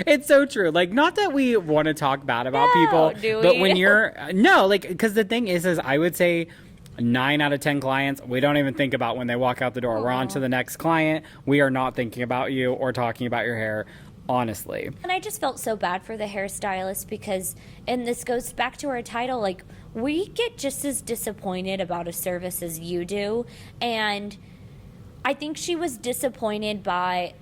It's so true. Like, not that we want to talk bad about people, but when you're because the thing is I would say 9 out of 10 clients, we don't even think about when they walk out the door. We're on to the next client. We are not thinking about you or talking about your hair, honestly. And I just felt so bad for the hairstylist, because, and this goes back to our title, like, we get just as disappointed about a service as you do. And I think she was disappointed by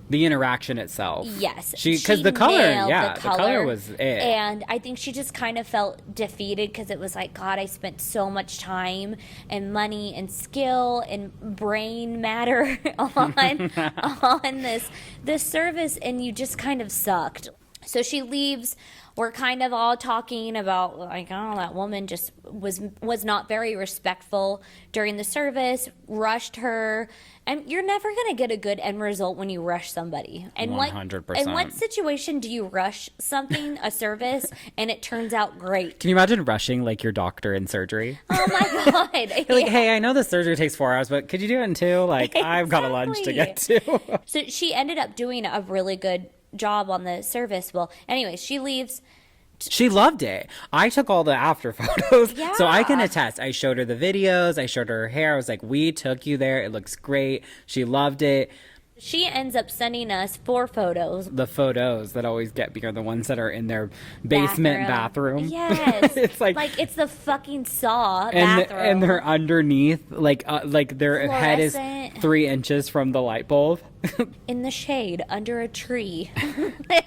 the interaction itself. Yes. Because the color was it. And I think she just kind of felt defeated, because it was like, God, I spent so much time and money and skill and brain matter on this service, and you just kind of sucked. So she leaves. We're kind of all talking about, like, oh, that woman just was not very respectful during the service, rushed her. And you're never going to get a good end result when you rush somebody. And 100%. In what situation do you rush something, a service, and it turns out great? Can you imagine rushing like your doctor in surgery? Oh my God. You're like, hey, I know the surgery takes 4 hours, but could you do it in 2? Like, I've got a lunch to get to. So she ended up doing a really good job on the service. Well, anyways, she leaves. She loved it. I took all the after photos. Yeah. So I can attest. I showed her the videos. I showed her her hair. I was like, we took you there. It looks great. She loved it. She ends up sending us 4 photos. The photos that always get me are the ones that are in their basement bathroom. Yes. It's like it's the fucking Saw and bathroom. and they're underneath, like their head is Fluorescent. 3 inches from the light bulb. in the shade under a tree.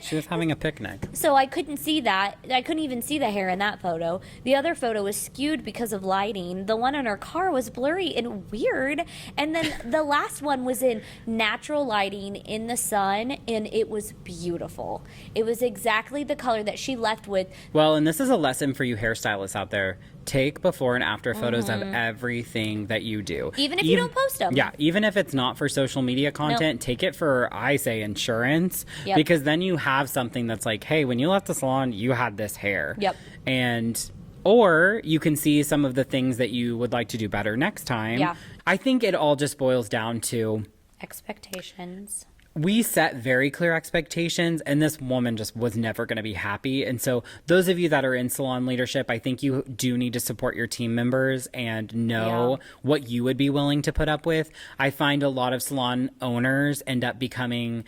She was having a picnic. So I couldn't see that. I couldn't even see the hair in that photo. The other photo was skewed because of lighting. The one in her car was blurry and weird. And then the last one was in natural lighting in the sun, and it was beautiful. It was exactly the color that she left with. Well, and this is a lesson for you hairstylists out there. Take before and after photos of everything that you do. Even if you don't post them. Yeah, even if it's not for social media content, take it for, I say, insurance. Yep. Because then you have something that's like, hey, when you left the salon, you had this hair. Yep. And, or you can see some of the things that you would like to do better next time. Yeah. I think it all just boils down to Expectations. we set very clear expectations, and this woman just was never going to be happy. And so those of you that are in salon leadership, I think you do need to support your team members and know what you would be willing to put up with. I find a lot of salon owners end up becoming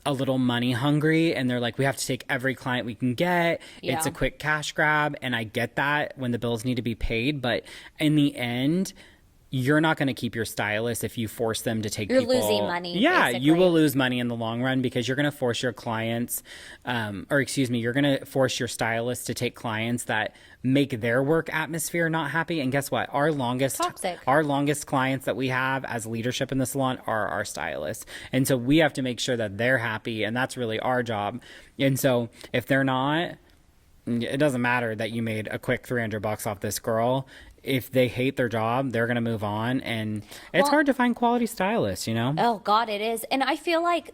a little money hungry, and they're like, we have to take every client we can get. It's a quick cash grab. And I get that when the bills need to be paid, but in the end, you're not going to keep your stylist if you force them to take You're people. losing money, Yeah, basically. you will lose money in the long run because you're going to force your clients, you're going to force your stylist to take clients that make their work atmosphere not happy. And guess what? Toxic. Our longest clients that we have as leadership in the salon are our stylists. And so we have to make sure that they're happy, and that's really our job. And so if they're not, it doesn't matter that you made a quick $300 off this girl. If they hate their job, they're going to move on. And it's hard to find quality stylists, you know? Oh, God, it is. And I feel like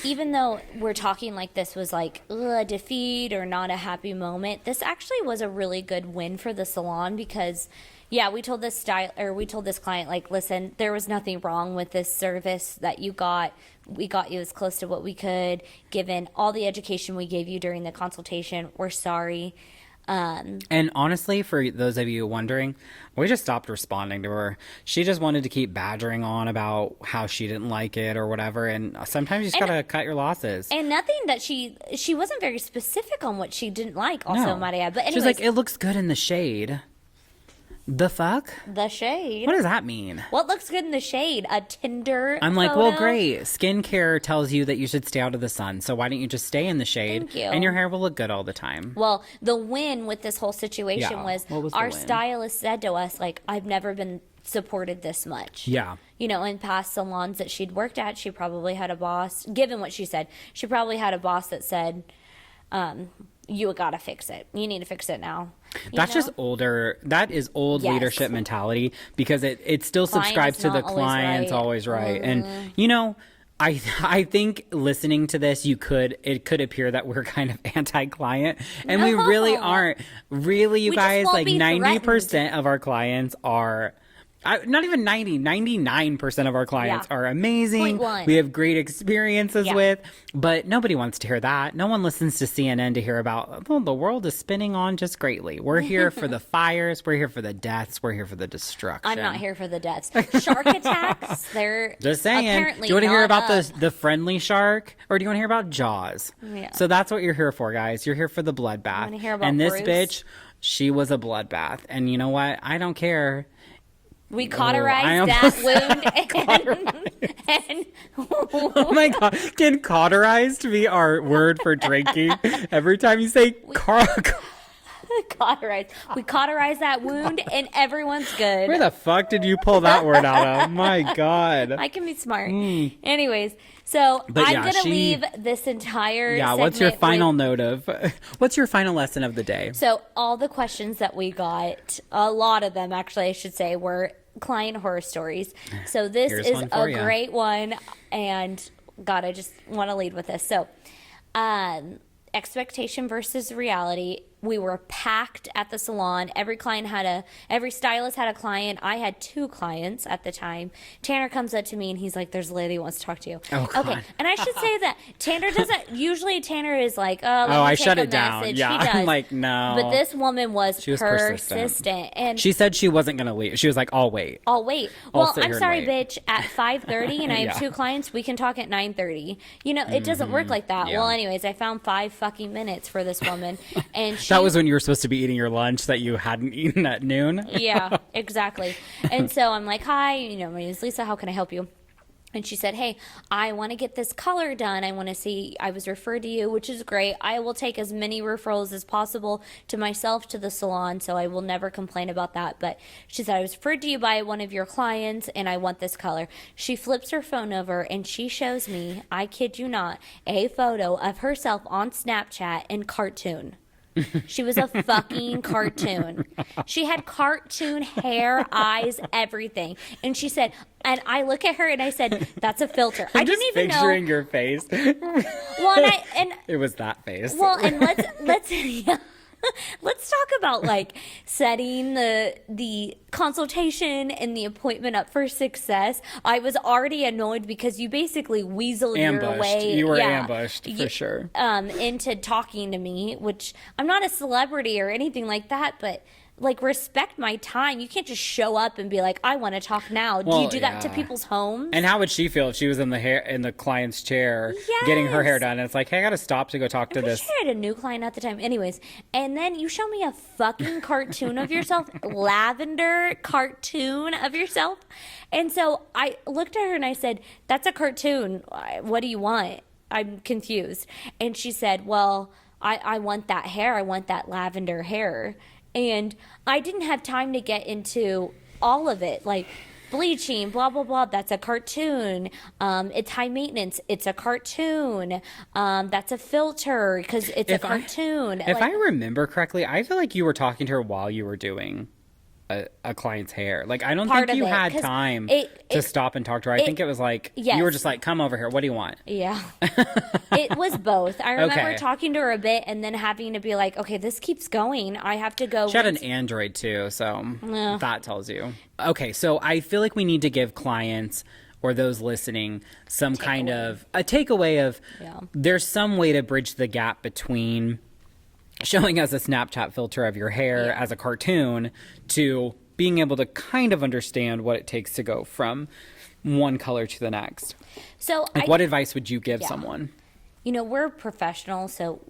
even though we're talking like this was like a defeat or not a happy moment, this actually was a really good win for the salon because, yeah, we told this client, like, listen, there was nothing wrong with this service that you got. We got you as close to what we could, given all the education we gave you during the consultation. We're sorry. And honestly, for those of you wondering, we just stopped responding to her. She just wanted to keep badgering on about how she didn't like it or whatever. And sometimes you just got to cut your losses. And nothing that she wasn't very specific on what she didn't like also, No. might I add. But anyways, She's like, it looks good in the shade. The fuck? the shade. What does that mean? What looks good in the shade? A Tinder I'm like, photo? well, great. Skincare tells you that you should stay out of the sun. So why don't you just stay in the shade? Thank you. And your hair will look good all the time. Well, the win with this whole situation Yeah. was What was the our win? stylist said to us, like, I've never been supported this much. Yeah. You know, in past salons that she'd worked at, she probably had a boss, given what she said, she probably had a boss that said, you gotta fix it. You need to fix it now. You That's know? just older. That is old Yes. leadership mentality because it still Client subscribes is to the not always client's right. always right. And, you know, I think listening to this, it could appear that we're kind of anti-client, and we really No. aren't. Really, you We just guys, won't like be 90% of our clients are. Not even 99% of our clients Yeah. are amazing. 0.1. We have great experiences Yeah. with, but nobody wants to hear that. No one listens to CNN to hear about, oh, the world is spinning on just greatly. We're here for the fires. We're here for the deaths. We're here for the destruction. I'm not here for the deaths. Shark attacks, they're Just saying. apparently Do you want to hear not about up. the friendly shark, or do you want to hear about Jaws? Yeah. So that's what you're here for, guys. You're here for the bloodbath. wanna hear about and this Bruce? bitch, she was a bloodbath. And you know what? I don't care. We I cauterized almost that wound and Oh my god, can cauterized be our word for drinking? Every time you say Cauterize. We cauterize that wound and everyone's good. Where the fuck did you pull that word out of? My God. I can be smart. Anyways, so But I'm yeah, going to leave this entire what's your segment final with- note of, what's your final lesson of the day? So all the questions that we got, a lot of them actually, I should say, were client horror stories. So this Here's is one for a ya. great one. And God, I just want to lead with this. So expectation versus reality. We were packed at the salon. Every stylist had a client. I had 2 clients at the time. Tanner comes up to me and he's like, there's a lady who wants to talk to you. Oh, God. Okay. And I should say that Tanner doesn't, usually Tanner is like, I shut a it down. message. Yeah. He does. I'm like, no. But this woman was, She was persistent. And She said she wasn't going to leave. She was like, I'll wait. I'll wait. I'll Well, sit I'm here and sorry, wait. bitch. At 5:30 and I have Yeah. 2 clients, we can talk at 9:30. You know, it doesn't work like that. Yeah. Well, anyways, I found 5 fucking minutes for this woman, and she, That was when you were supposed to be eating your lunch that you hadn't eaten at noon. yeah, exactly. And so I'm like, hi, my name is Lisa. How can I help you? And she said, hey, I want to get this color done. I want to see, I was referred to you, which is great. I will take as many referrals as possible to myself to the salon, so I will never complain about that. But she said, I was referred to you by one of your clients, and I want this color. She flips her phone over, and she shows me, I kid you not, a photo of herself on Snapchat in cartoon. She was a fucking cartoon. She had cartoon hair, eyes, everything. And she said, and I look at her and I said, that's a filter. I I'm didn't just even know. picturing your face. Well, and It was that face. well, and let's yeah. Let's talk about like setting the consultation and the appointment up for success. I was already annoyed because you basically weaseled your ambushed. way. You were yeah, ambushed for sure. into talking to me, which I'm not a celebrity or anything like that, but like respect my time. You can't just show up and be like, I want to talk now. Do Well, you do that to yeah. people's homes? And how would she feel if she was in the client's chair getting her hair Yes. done? And it's like, hey, I got to stop to go talk to I'm this. sure I had a new client at the time. Anyways, and then you show me a fucking cartoon of yourself, lavender cartoon of yourself. And so I looked at her and I said, that's a cartoon. What do you want? I'm confused. And she said, well, I want that hair. I want that lavender hair. And I didn't have time to get into all of it, like bleaching, blah, blah, blah. That's a cartoon. It's high maintenance. It's a cartoon. That's a filter because it's a cartoon. If I remember correctly, I feel like you were talking to her while you were doing a client's hair. Like, I don't Part think you of it, had 'cause time it- to stop and talk to her. I think it was like, yes. you were just like, come over here. What do you want? Yeah. It was both. I remember Okay. talking to her a bit and then having to be like, okay, this keeps going. I have to go. She had an Android too, so Yeah. that tells you. Okay, so I feel like we need to give clients or those listening some kind of a takeaway of Yeah. there's some way to bridge the gap between showing us a Snapchat filter of your hair as a cartoon to being able to kind of understand what it takes to go from one color to the next. So Like, what advice would you give someone? we're professionals, so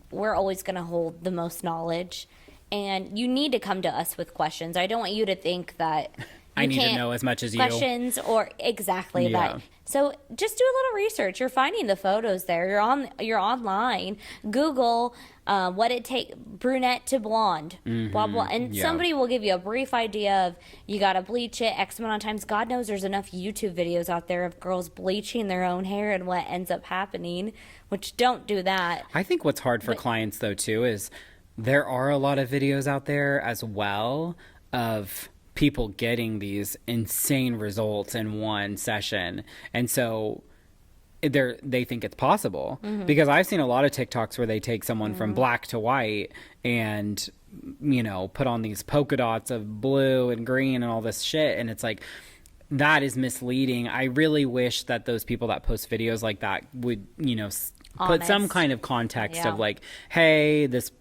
we're always going to hold the most knowledge. And you need to come to us with questions. I don't want you to think that I you need to can't know as much as you. questions or exactly Yeah. that. So just do a little research. You're finding the photos there. You're online. Google what it take brunette to blonde, blah blah, and yeah. somebody will give you a brief idea of you got to bleach it X amount of times. God knows there's enough YouTube videos out there of girls bleaching their own hair and what ends up happening. Which don't do that. I think what's hard for clients though too is there are a lot of videos out there as well of people getting these insane results in one session, and so they think it's possible because I've seen a lot of TikToks where they take someone from black to white and put on these polka dots of blue and green and all this shit, and it's like that is misleading. I really wish that those people that post videos like that would put some Honest. kind of context Yeah. of like, hey, this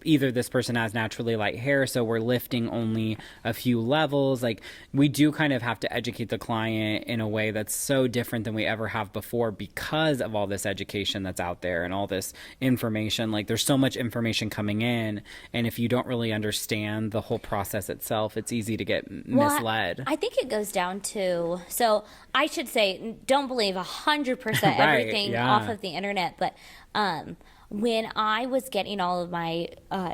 person has naturally light hair, so we're lifting only a few levels. Like, we do kind of have to educate the client in a way that's so different than we ever have before because of all this education that's out there and all this information. Like, there's so much information coming in, and if you don't really understand the whole process itself, it's easy to get misled. I think it goes down to, so I should say, don't believe 100% Right, everything yeah. off of the internet, but when I was getting all of my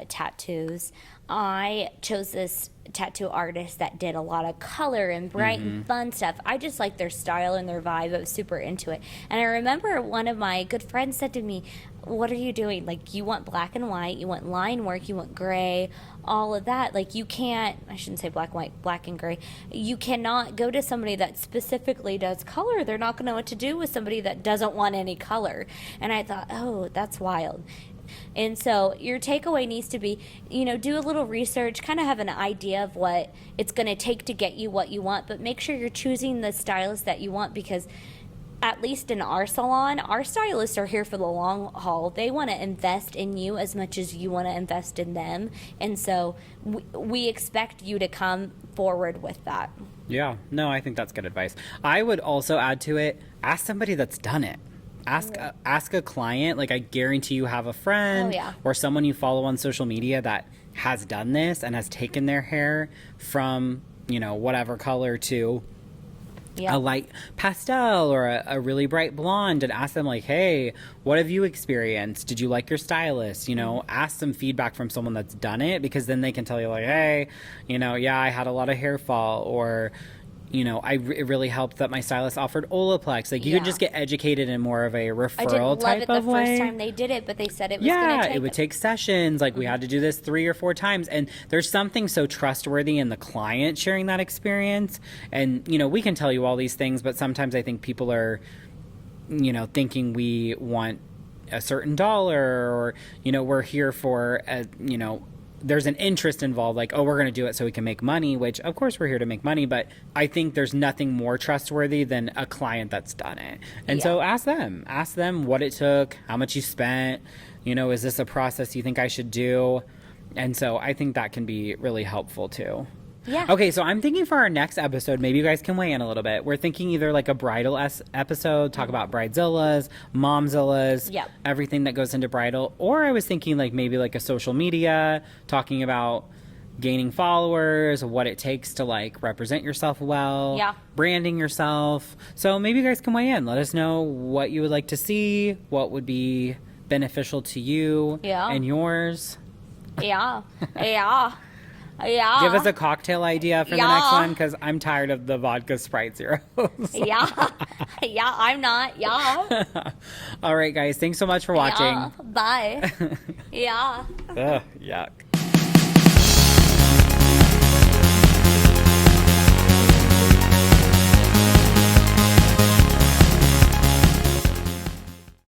tattoos, I chose this tattoo artist that did a lot of color and bright and fun stuff. I just liked their style and their vibe. I was super into it. And I remember one of my good friends said to me, what are you doing? Like, you want black and white, you want line work, you want gray, all of that. Like, you can't, I shouldn't say black and white, black and gray. You cannot go to somebody that specifically does color. They're not going to know what to do with somebody that doesn't want any color. And I thought, oh, that's wild. And so your takeaway needs to be, do a little research, kind of have an idea of what it's going to take to get you what you want, but make sure you're choosing the stylist that you want, because at least in our salon, our stylists are here for the long haul. They want to invest in you as much as you want to invest in them. And so we expect you to come forward with that. Yeah, no, I think that's good advice. I would also add to it, ask somebody that's done it. Ask a client. Like, I guarantee you have a friend or someone you follow on social media that has done this and has taken their hair from, whatever color to a light pastel or a really bright blonde, and ask them like, hey, what have you experienced? Did you like your stylist? Ask some feedback from someone that's done it, because then they can tell you like, hey, I had a lot of hair fall, or it really helped that my stylist offered Olaplex. Like, you could just get educated in more of a referral type of way. I didn't love it the first time they did it, but they said it was going to take... it would take sessions. Like, we had to do this 3 or 4 times. And there's something so trustworthy in the client sharing that experience. And, we can tell you all these things, but sometimes I think people are, thinking we want a certain dollar, or, we're here for, there's an interest involved, like, oh, we're going to do it so we can make money, which of course we're here to make money, but I think there's nothing more trustworthy than a client that's done it. And so ask them what it took, how much you spent, is this a process you think I should do? And so I think that can be really helpful too. Yeah. Okay, so I'm thinking for our next episode, maybe you guys can weigh in a little bit. We're thinking either like a bridal episode, talk about bridezillas, momzillas, everything that goes into bridal. Or I was thinking like maybe like a social media, talking about gaining followers, what it takes to like represent yourself well, branding yourself. So maybe you guys can weigh in. Let us know what you would like to see, what would be beneficial to you and yours. Give us a cocktail idea for the next one, because I'm tired of the vodka Sprite zeros. I'm not. All right, guys. Thanks so much for watching. Bye. Ugh, yuck.